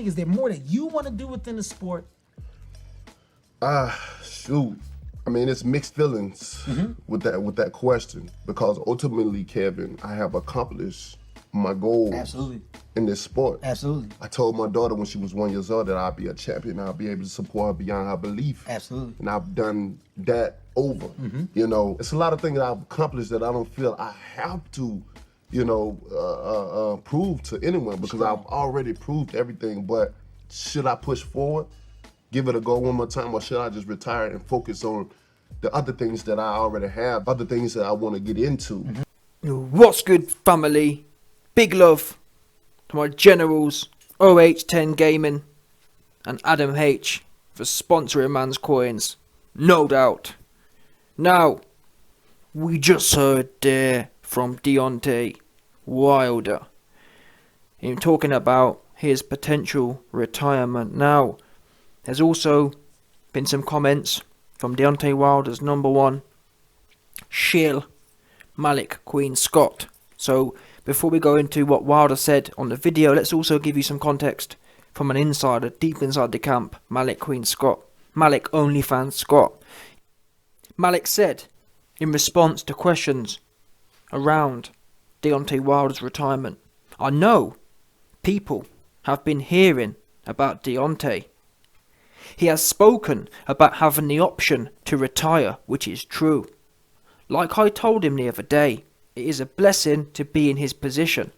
Is there more that you want to do within the sport? Shoot. I mean, it's mixed feelings with that question, because ultimately, Kevin, I have accomplished my goals in this sport. Absolutely. I told my daughter when she was 1 year old that I'd be a champion. I'll be able to support her beyond her belief. Absolutely. And I've done that over. You know, it's a lot of things that I've accomplished that I don't feel I have to, prove to anyone, because I've already proved everything. But should I push forward, give it a go one more time, or should I just retire and focus on the other things that I already have, other things that I want to get into? What's good, family? Big love to my generals, OH10 Gaming and Adam H for sponsoring Man's Coins, no doubt. Now, we just heard there from Deontay Wilder, him talking about his potential retirement. Now, there's also been some comments from Deontay Wilder's number one shill, Malik Queen Scott. So before we go into what Wilder said on the video, let's also give you some context from an insider deep inside the camp, Malik Queen Scott, Malik OnlyFans Scott. Malik said, in response to questions around Deontay Wilder's retirement, I know people have been hearing about Deontay. He has spoken about having the option to retire, which is true. Like I told him the other day, it is a blessing to be in his position.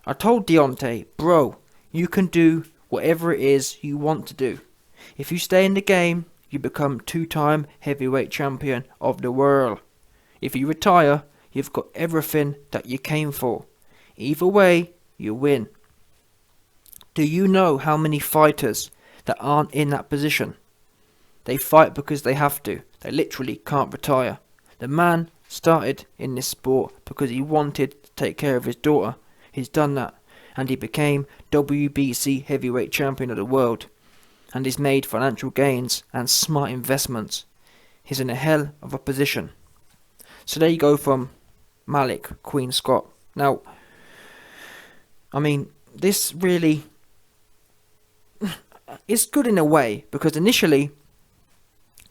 I told Deontay, bro, you can do whatever it is you want to do. If you stay in the game, you become 2-time heavyweight champion of the world. If you retire, you've got everything that you came for. Either way, you win. Do you know how many fighters that aren't in that position? They fight because they have to. They literally can't retire. The man started in this sport because he wanted to take care of his daughter. He's done that, and he became WBC heavyweight champion of the world, and he's made financial gains and smart investments. He's in a hell of a position. So there you go from Malik Queen Scott. Now, I mean, this really, it's good in a way, because initially,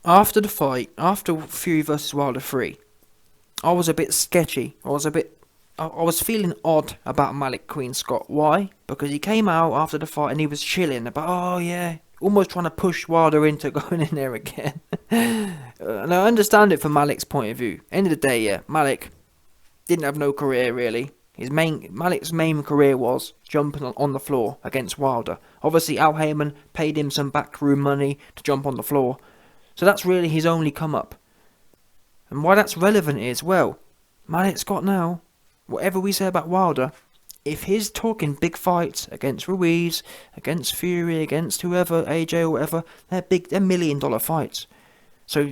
after the fight, after Fury vs Wilder 3, I was a bit sketchy. I was feeling odd about Malik Queen Scott. Why? Because he came out after the fight and he was chilling about, oh yeah, almost trying to push Wilder into going in there again. And I understand it from Malik's point of view. End of the day, yeah, Malik didn't have no career really. Malik's main career was jumping on the floor against Wilder. Obviously, Al Heyman paid him some backroom money to jump on the floor. So that's really his only come up. And why that's relevant is, well, Malik Scott now, whatever we say about Wilder, if he's talking big fights against Ruiz, against Fury, against whoever, AJ or whatever, they're $1 million fights. So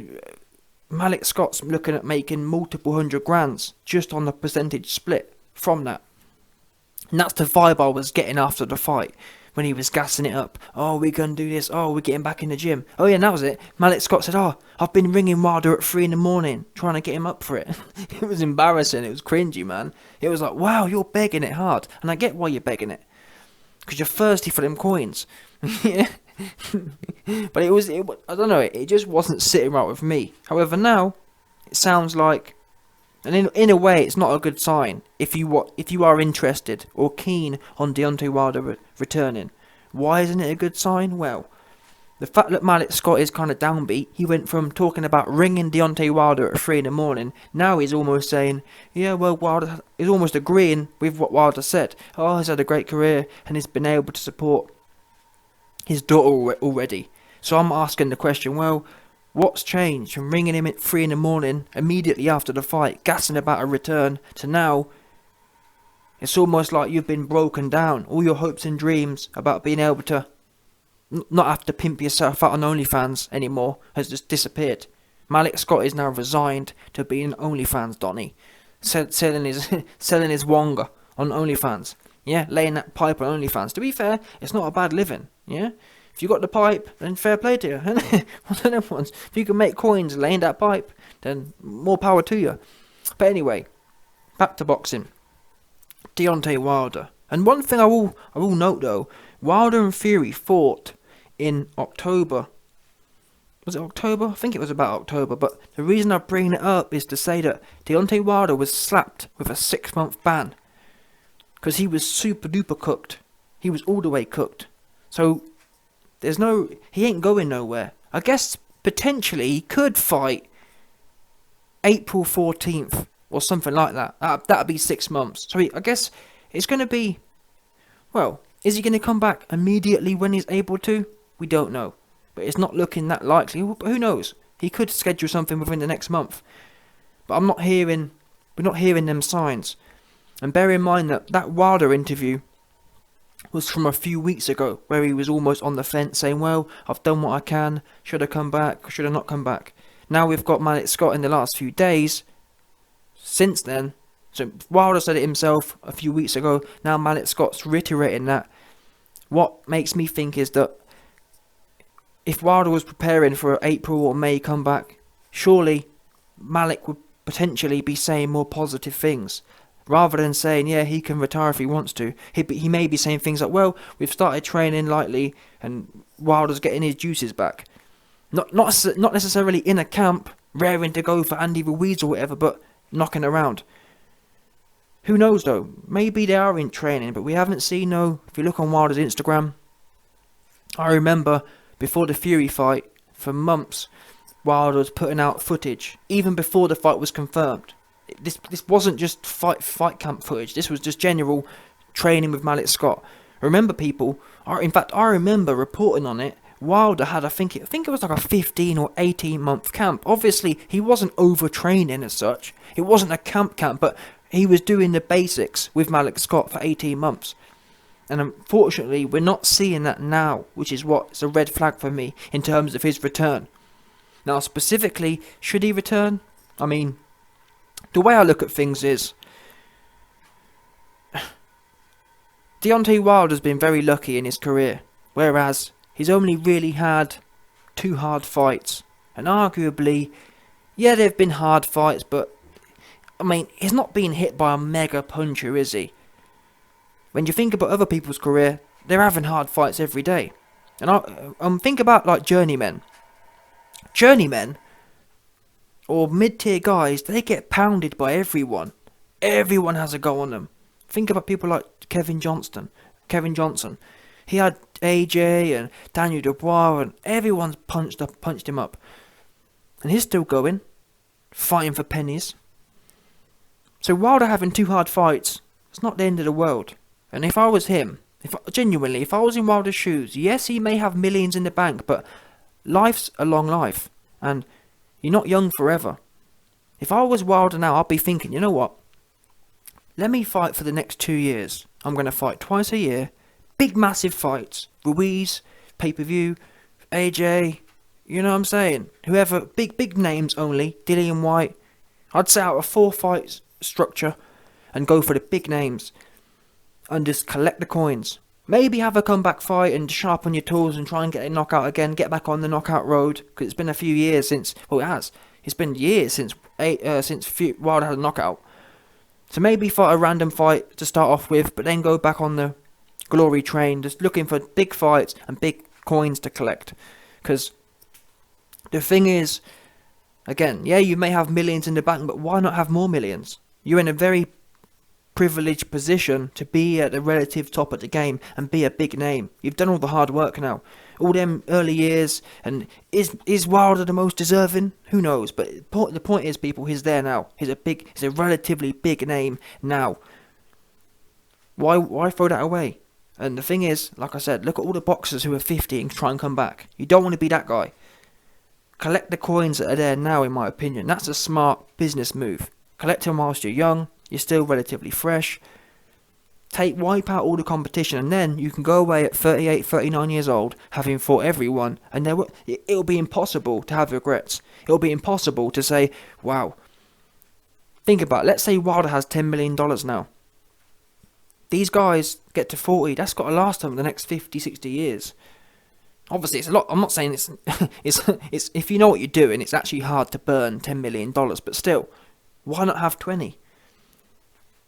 Malik Scott's looking at making multiple hundred grands just on the percentage split from that. And that's the vibe I was getting after the fight, when he was gassing it up. Oh, we're going to do this. Oh, we're getting back in the gym. Oh yeah, and that was it. Malik Scott said, oh, I've been ringing Wilder at 3 a.m, trying to get him up for it. It was embarrassing. It was cringy, man. It was like, wow, you're begging it hard. And I get why you're begging it, because you're thirsty for them coins. Yeah. But I don't know, it just wasn't sitting right with me. However, now, it sounds like, and in a way, it's not a good sign if you are interested or keen on Deontay Wilder returning. Why isn't it a good sign? Well, the fact that Malik Scott is kind of downbeat, he went from talking about ringing Deontay Wilder at 3 a.m, now he's almost saying, yeah, well, Wilder is almost agreeing with what Wilder said. Oh, he's had a great career and he's been able to support his daughter already. So I'm asking the question, well, what's changed from ringing him at 3 a.m, immediately after the fight, gassing about a return, to now it's almost like you've been broken down. All your hopes and dreams about being able to not have to pimp yourself out on OnlyFans anymore has just disappeared. Malik Scott is now resigned to being OnlyFans Donny, selling his wonga on OnlyFans. Yeah, laying that pipe on OnlyFans. To be fair, it's not a bad living. Yeah, if you got the pipe, then fair play to you. One of them ones. If you can make coins laying that pipe, then more power to you. But anyway, back to boxing. Deontay Wilder. And one thing I will note though, Wilder and Fury fought in October. Was it October? I think it was about October, but the reason I'm bringing it up is to say that Deontay Wilder was slapped with a 6-month ban because he was super duper cooked. He was all the way cooked. So he ain't going nowhere. I guess potentially he could fight April 14th or something like that. That'd be 6 months. So I guess it's going to be, well, is he going to come back immediately when he's able to? We don't know. But it's not looking that likely. But who knows? He could schedule something within the next month. But we're not hearing them signs. And bear in mind that Wilder interview was from a few weeks ago, where he was almost on the fence saying, well, I've done what I can, should I come back, or should I not come back? Now we've got Malik Scott in the last few days, since then, so Wilder said it himself a few weeks ago, now Malik Scott's reiterating that. What makes me think is that if Wilder was preparing for an April or May comeback, surely Malik would potentially be saying more positive things. Rather than saying, yeah, he can retire if he wants to. He may be saying things like, well, we've started training lightly and Wilder's getting his juices back. Not necessarily in a camp, raring to go for Andy Ruiz or whatever, but knocking around. Who knows though? Maybe they are in training, but we haven't seen no. If you look on Wilder's Instagram, I remember before the Fury fight, for months, Wilder was putting out footage, even before the fight was confirmed. This wasn't just fight camp footage. This was just general training with Malik Scott. Remember, people. I remember reporting on it. Wilder had, I think it was like a 15 or 18 month camp. Obviously, he wasn't overtraining as such. It wasn't a camp, but he was doing the basics with Malik Scott for 18 months. And unfortunately, we're not seeing that now, which is what's a red flag for me in terms of his return. Now, specifically, should he return? I mean, the way I look at things is, Deontay Wilder's been very lucky in his career, whereas he's only really had 2 hard fights. And arguably, yeah, they've been hard fights, but, I mean, he's not being hit by a mega puncher, is he? When you think about other people's career, they're having hard fights every day. And think about, like, journeymen. Journeymen, or mid-tier guys, they get pounded by everyone. Everyone has a go on them. Think about people like Kevin Johnson. He had AJ and Daniel Dubois, and everyone's punched him up. And he's still going, fighting for pennies. So Wilder having 2 hard fights, it's not the end of the world. And if I was him, if I was in Wilder's shoes, yes, he may have millions in the bank, but life's a long life, and you're not young forever. If I was Wilder now, I'd be thinking, you know what? Let me fight for the next 2 years. I'm going to fight twice a year. Big, massive fights. Ruiz, pay-per-view, AJ, you know what I'm saying? Whoever, big names only. Dillian White. I'd set out a 4-fight structure and go for the big names. And just collect the coins. Maybe have a comeback fight and sharpen your tools and try and get a knockout again. Get back on the knockout road. Because it's been a few years since... Well, it has. It's been years since Wilder had a knockout. So maybe fight a random fight to start off with, but then go back on the glory train, just looking for big fights and big coins to collect. Because the thing is, again, yeah, you may have millions in the bank, but why not have more millions? You're in a very privileged position to be at the relative top of the game and be a big name. You've done all the hard work now. All them early years, and is Wilder the most deserving? Who knows? But the point is, people, he's there now. He's a relatively big name now. Why throw that away? And the thing is, like I said, look at all the boxers who are 50 and try and come back. You don't want to be that guy. Collect the coins that are there now, in my opinion. That's a smart business move. Collect them whilst you're young. You're still relatively fresh. Wipe out all the competition, and then you can go away at 38, 39 years old, having fought everyone, and it'll be impossible to have regrets. It'll be impossible to say, wow. Think about it. Let's say Wilder has $10 million now. These guys get to 40. That's got to last them the next 50, 60 years. Obviously, it's a lot. I'm not saying it's if you know what you're doing, it's actually hard to burn $10 million, but still, why not have 20?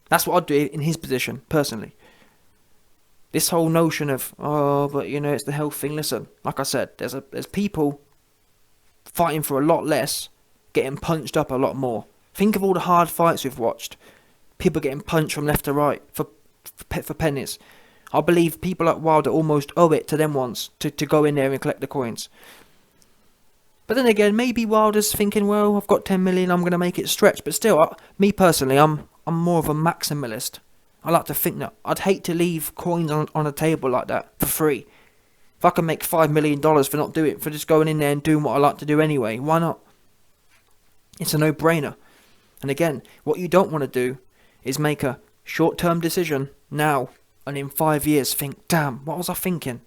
That's what I'd do in his position, personally. This whole notion of, oh, but it's the health thing. Listen, like I said, there's people fighting for a lot less, getting punched up a lot more. Think of all the hard fights we've watched. People getting punched from left to right for pennies. I believe people like Wilder almost owe it to them once to go in there and collect the coins. But then again, maybe Wilder's thinking, well, I've got 10 million, I'm going to make it stretch. But still, me personally, I'm more of a maximalist. I like to think that I'd hate to leave coins on a table like that for free. If I can make $5 million for just going in there and doing what I like to do anyway, why not? It's a no-brainer. And again, what you don't want to do is make a short-term decision now and in 5 years think, damn, what was I thinking?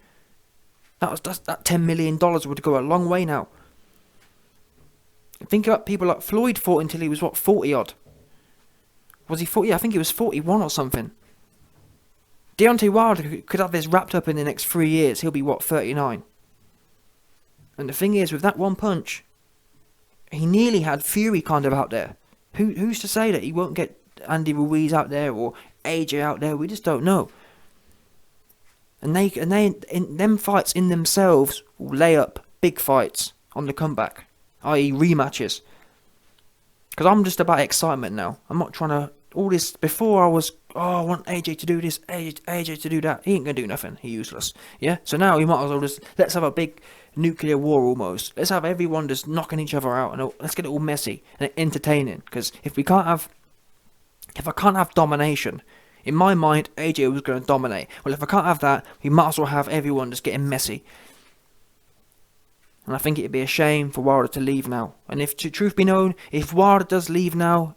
That $10 million would go a long way now. Think about people like Floyd fought until he was 40 odd. Was he 40? I think he was 41 or something. Deontay Wilder could have this wrapped up in the next 3 years. He'll be 39. And the thing is, with that one punch, he nearly had Fury kind of out there. Who's to say that he won't get Andy Ruiz out there or AJ out there? We just don't know. And they in them fights in themselves will lay up big fights on the comeback, i.e. rematches. Because I'm just about excitement now. I'm not trying to... All this... Before I was... Oh, I want AJ to do this, AJ to do that. He ain't going to do nothing. He's useless. Yeah? So now we might as well just... Let's have a big nuclear war almost. Let's have everyone just knocking each other out. And let's get it all messy and entertaining. Because if I can't have domination... In my mind, AJ was going to dominate. Well, if I can't have that, we might as well have everyone just getting messy. And I think it'd be a shame for Wilder to leave now. And if, to truth be known, if Wilder does leave now,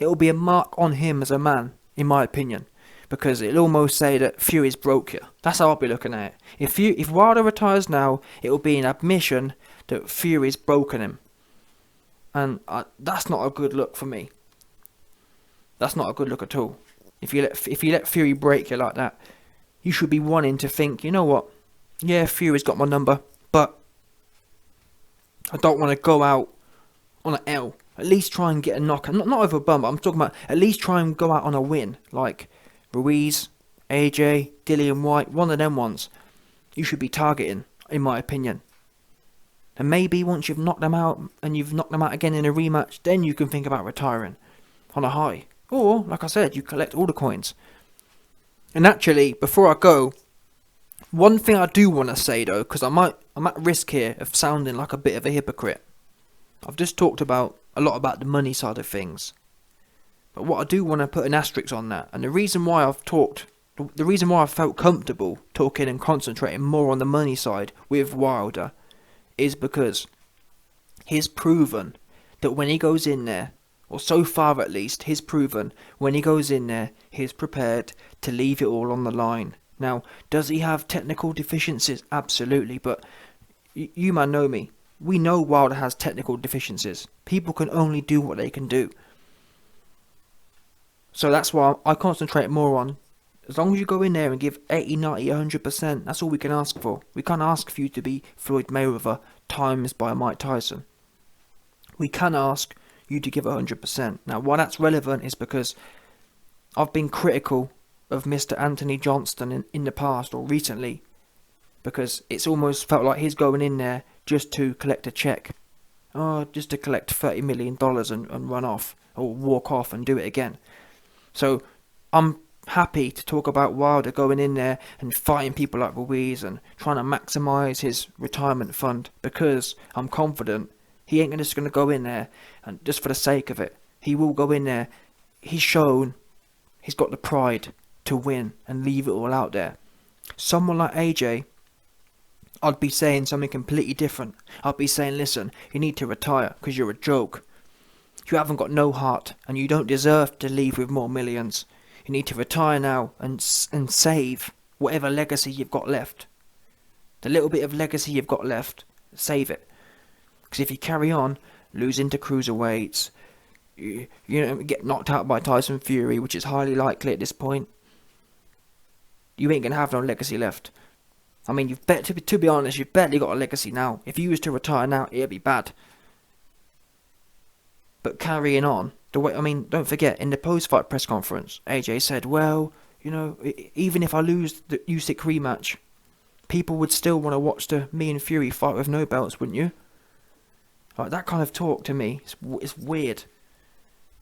it'll be a mark on him as a man, in my opinion. Because it'll almost say that Fury's broke you. That's how I'll be looking at it. If Wilder retires now, it'll be an admission that Fury's broken him. And that's not a good look for me. That's not a good look at all. If you let Fury break you like that, you should be wanting to think, you know what? Yeah, Fury's got my number, but I don't want to go out on an L. At least try and get a knock. Not over a bum, but I'm talking about at least try and go out on a win. Like Ruiz, AJ, Dillian White, one of them ones. You should be targeting, in my opinion. And maybe once you've knocked them out, and you've knocked them out again in a rematch, then you can think about retiring on a high. Or, like I said, you collect all the coins. And actually, before I go, one thing I do want to say though, because I'm at risk here of sounding like a bit of a hypocrite. I've just talked a lot about the money side of things. But what I do want to put an asterisk on that, and the reason why I've felt comfortable talking and concentrating more on the money side with Wilder, is because he's proven that when he goes in there, or so far at least, he's proven when he goes in there, he's prepared to leave it all on the line. Now, does he have technical deficiencies? Absolutely, but you man know me. We know Wilder has technical deficiencies. People can only do what they can do. So that's why I concentrate more on, as long as you go in there and give 80, 90, 100%, that's all we can ask for. We can't ask for you to be Floyd Mayweather times by Mike Tyson. We can ask you to give 100%. Now, why that's relevant is because I've been critical of Mr. Anthony Johnston in the past or recently, because it's almost felt like he's going in there just to collect a check. Just to collect $30 million and run off, or walk off and do it again. So I'm happy to talk about Wilder going in there and fighting people like Ruiz and trying to maximise his retirement fund, because I'm confident he ain't just going to go in there and just for the sake of it. He will go in there. He's shown he's got the pride to win and leave it all out there. Someone like AJ, I'd be saying something completely different. I'd be saying, listen, you need to retire because you're a joke. You haven't got no heart and you don't deserve to leave with more millions. You need to retire now and save whatever legacy you've got left. The little bit of legacy you've got left, save it. Because if you carry on losing to cruiserweights, you get knocked out by Tyson Fury, which is highly likely at this point, you ain't going to have no legacy left. I mean, to be honest, you've barely got a legacy now. If you was to retire now, it'd be bad. But carrying on, don't forget, in the post-fight press conference, AJ said, well, You know, even if I lose the Usyk rematch, people would still want to watch the me and Fury fight with no belts, wouldn't you? Like, that kind of talk to me, it's weird.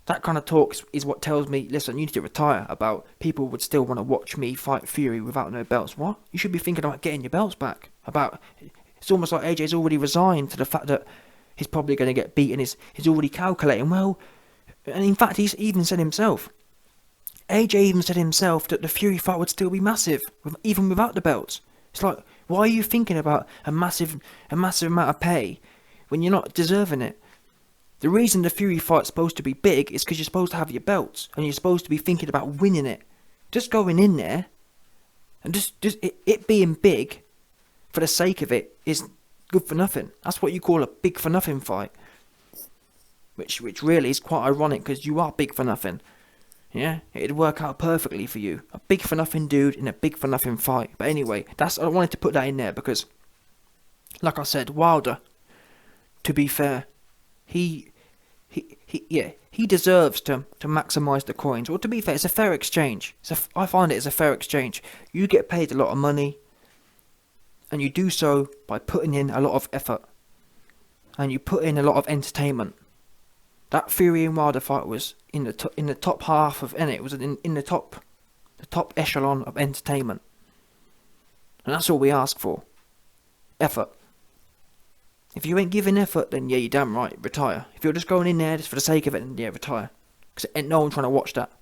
That kind of talk is what tells me, listen, you need to retire. About people would still want to watch me fight Fury without no belts. What? You should be thinking about getting your belts back. It's almost like AJ's already resigned to the fact that he's probably going to get beaten. He's already calculating, well, and in fact, he's even said himself. AJ even said himself that the Fury fight would still be massive, even without the belts. It's like, why are you thinking about a massive amount of pay when you're not deserving it? The reason the Fury fight's supposed to be big is because you're supposed to have your belts, and you're supposed to be thinking about winning it. Just going in there, and just it being big, for the sake of it, is good for nothing. That's what you call a big for nothing fight. Which really is quite ironic, because you are big for nothing. Yeah, it'd work out perfectly for you. A big for nothing dude in a big for nothing fight. But anyway, I wanted to put that in there because, like I said, Wilder, to be fair, he deserves to maximise the coins. Or to be fair, it's a fair exchange. I find it as a fair exchange. You get paid a lot of money, and you do so by putting in a lot of effort, and you put in a lot of entertainment. That Fury and Wilder fight was in the top half of, and it was in the top echelon of entertainment, and that's all we ask for. Effort. If you ain't giving effort, then yeah, you're damn right, retire. If you're just going in there just for the sake of it, then yeah, retire. Because ain't no one trying to watch that.